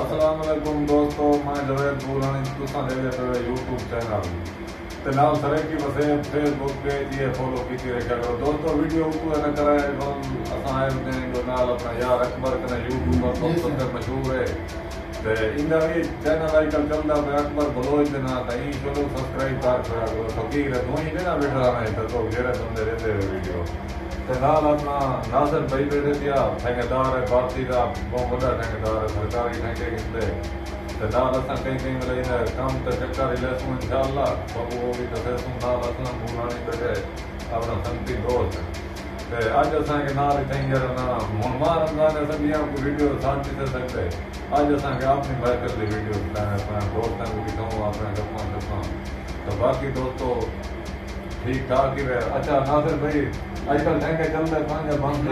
السلام علیکم دوستو، میں جوید بولانی تساں دے لے پے یوٹیوب چینل تے نال سرکی وسے فیس بک پیج یہ فالو کیتی رکھیا کرو دوستو۔ ویڈیو کو نہ کرے اساں آئے نے جو نال اپنا یار اکبر کنے یوٹیوبر بہت مشہور ہے تے اندا بھی چینل آئی کل چلدا پہ اکبر بلوچ دے نا تے چلو سبسکرائب کر چھڑا کرو فقیر ہے دوئی نے نا بیٹھا رہے تو جڑے بندے رہتے ویڈیو تے نال اپنا ناصر بھائی بیٹھے دیا ٹھیکیدار ہے بھارتی دا بہت بڑا ٹھیکیدار ہے سرکاری ٹھیکے کیتے تے نال اساں کہیں ملے کام تے چکر لے سو انشاءاللہ وہ بھی تے سن نال اساں بولانی بیٹھے اپنا سنتی دوست تے اج اساں کے نال کہیں یار نا مہمان رمضان سبیاں کو ویڈیو ساتھ دے سکتے اج اساں کے اپنی بہتر دی ویڈیو بتانا اپنا دوستاں کو دکھاؤں اپنا گپاں تو باقی دوستو ٹھیک ٹھاک ہی رہے۔ اچھا ناصر بھائی آج کل ٹھیکے چلتا ہے پانچ بند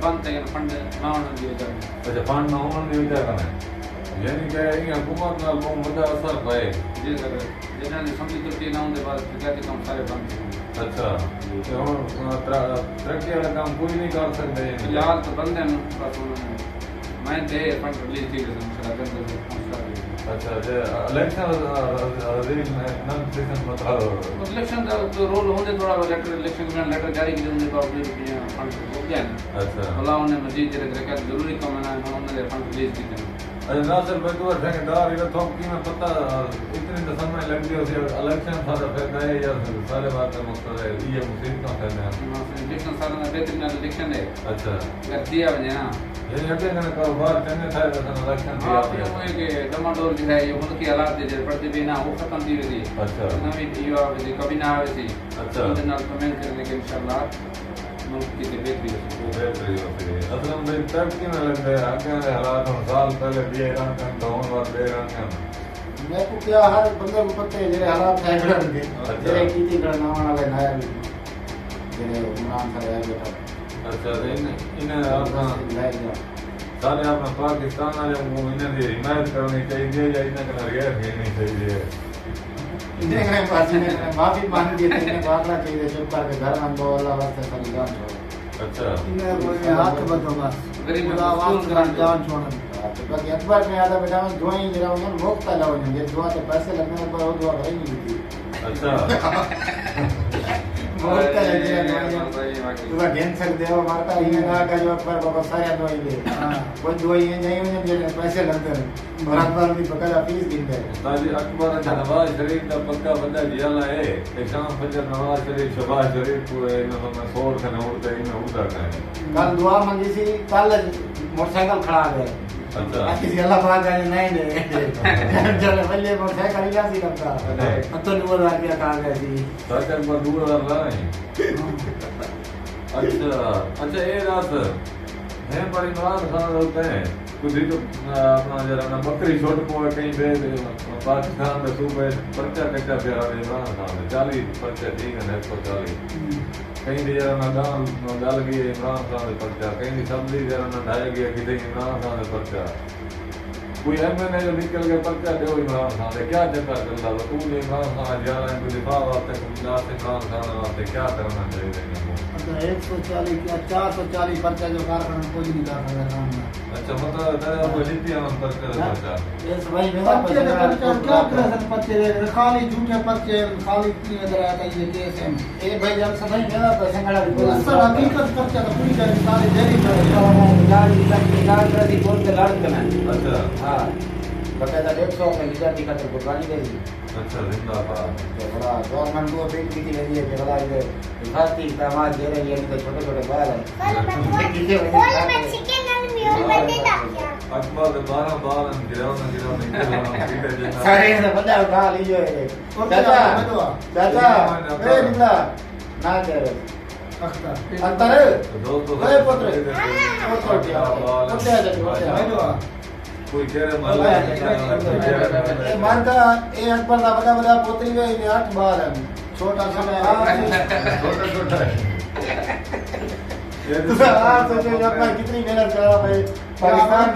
بند ہے فنڈ نہ ہونے دی وجہ اچھا فنڈ نہ ہونے دی وجہ کنے یعنی کہ یہ حکومت نال بہت بڑا اثر پئے جی سر جنہاں نے سمجھی ترقی نہ ہونے بعد تجارتی کام سارے بند اچھا تے ہن ترقی والا کام کوئی نہیں کر سکتے فی الحال تو بند ہیں بس میں دے فنڈ ریلیز کی اچھا الیکشن الیکشن کا رول ہونے تھوڑا لیٹر الیکشن میں لیٹر جاری کی ہونے کا فنڈ ہو گیا ہے اچھا اللہ نے مزید جڑے درکات ضروری کام ہے انہوں نے فنڈ ریلیز کی اچھا ناصر بھائی تو ٹھیکیدار یہ تو کی میں پتہ اتنی تو سمجھ لگ گئی ہوتی الیکشن سارا فائدہ ہے یا سارے بات مقصد ہے یہ مصیبت کا فائدہ ہے الیکشن سارا بہترین الیکشن ہے اچھا اگر دیا وجہ نا یعنی اگے کنے کاروبار چنگے تھے تو الیکشن دیا ہے کہ ڈماڈور جو ہے یہ ملکی حالات دے پڑتے بھی نہ وہ ختم دی وی اچھا نویں ایو آوے کبھی نہ آوے سی اچھا نال کمنٹ کرنے کے انشاءاللہ ملک کی بہتری ہوتی اصل میں ترقی نہ لگ رہے آگے حالات سال پہلے بھی ایران کا دون بار دے رہے ہیں میں کو کیا ہر بندے کو پتہ ہے جڑے حالات ہے گھر کے جڑے کیتی گھر نہ والے نہ ہے جڑے عمران صاحب ہے بیٹا اچھا انہیں اپنا سارے اپنا پاکستان والے کو انہیں دی حمایت کرنی چاہیے یا انہیں کا غیر کہنی چاہیے انہیں کا پاس میں معافی مانگ دی تے باقلا چاہیے چپ کر کے گھر میں دو اللہ واسطے ساری جان چھوڑو اچھا انہیں کوئی ہاتھ بدو بس غریب خدا آواز کر جان چھوڑن باقی اکبر میں آدھا بیٹا دعائیں جڑا انہوں موقع لاؤ یہ دعا تے پیسے لگنے پر وہ دعا ہے نہیں دی اچھا موقع لگے تو گن سکتے ہو مارتا ہی نہ کا جو اکبر بابا سارے دعائیں دے کوئی دعائیں نہیں انہیں جو پیسے لگتے ہیں اور اکبر بھی بقایا فیس دین ہے تاجی اکبر نواز شریف کا پکا بندہ جیلا ہے کہ شام فجر نواز شریف شباز شریف کو میں سور کھنے اڑتے ہی میں اڑتا کھنے کل دعا منگی سی کل موٹر سائیکل کھڑا گئے اچھا کسی اللہ پاک ہے نہیں دے چلے بلے موٹر سائیکل ہی جاسی کرتا تو 2000 روپیہ کھا گئے سی سائیکل پر 2000 لائیں اچھا اچھا یہ رات ہے پر عمران خان ہوتے ہیں کچھ تو اپنا جرا بکری چھوٹ پوے کہیں بے پاکستان کے صوبے پرچہ کچا پیارا عمران خان 40 پرچہ ٹھیک ہے 140 کہیں دی جرا گان گل گئی عمران خان کے پرچہ کہیں دی سبزی جرا ڈھائی گیا کسی عمران خان کے پرچہ کوئی ایم این اے جو نکل کے پرچہ دے عمران خان سے کیا چکر چلتا ہے تو عمران خان جا رہے ہیں کوئی دفاع واسطے کوئی عمران خان واسطے کیا کرنا چاہیے 140 یا 440 پرچہ جو کارخانہ کوئی نہیں کر سکتا اچھا مطلب وہ لیتی ہے ہم پرچہ اس بھائی میرا پرچہ کیا کرے پرچے خالی جھوٹے پرچے خالی کی نظر آتا ہے یہ کیس ہے اے بھائی جب سبھی میرا پیسہ کھڑا ہے اصل حقیقت پرچہ تو پوری جاری ساری دہلی میں گاڑی لگتی گاڑی دی بول کے لڑ کرنا اچھا ہاں بقاعدہ 150 میں لیٹر کی خاطر قربانی دے دی اچھا زندہ باد بڑا گورنمنٹ کو اپیل کی تھی ہے کہ بڑا یہ حفاظتی اقدامات دے رہی ہے تو چھوٹے چھوٹے بال ہیں اکبر 12 بال ہم گراؤں سارے بندہ اٹھا لیجو ہے چاچا چاچا اے نکلا نہ کہہ رہے اختر دوستو اے پتر کوئی کہہ رہے مانتا اے اکبر دا بڑا بڑا پوتری ہے یہ 8 بال ہیں چھوٹا چھوٹا ہے آپ سوچے اکبر کتنی محنت کر رہا ہے پاکستان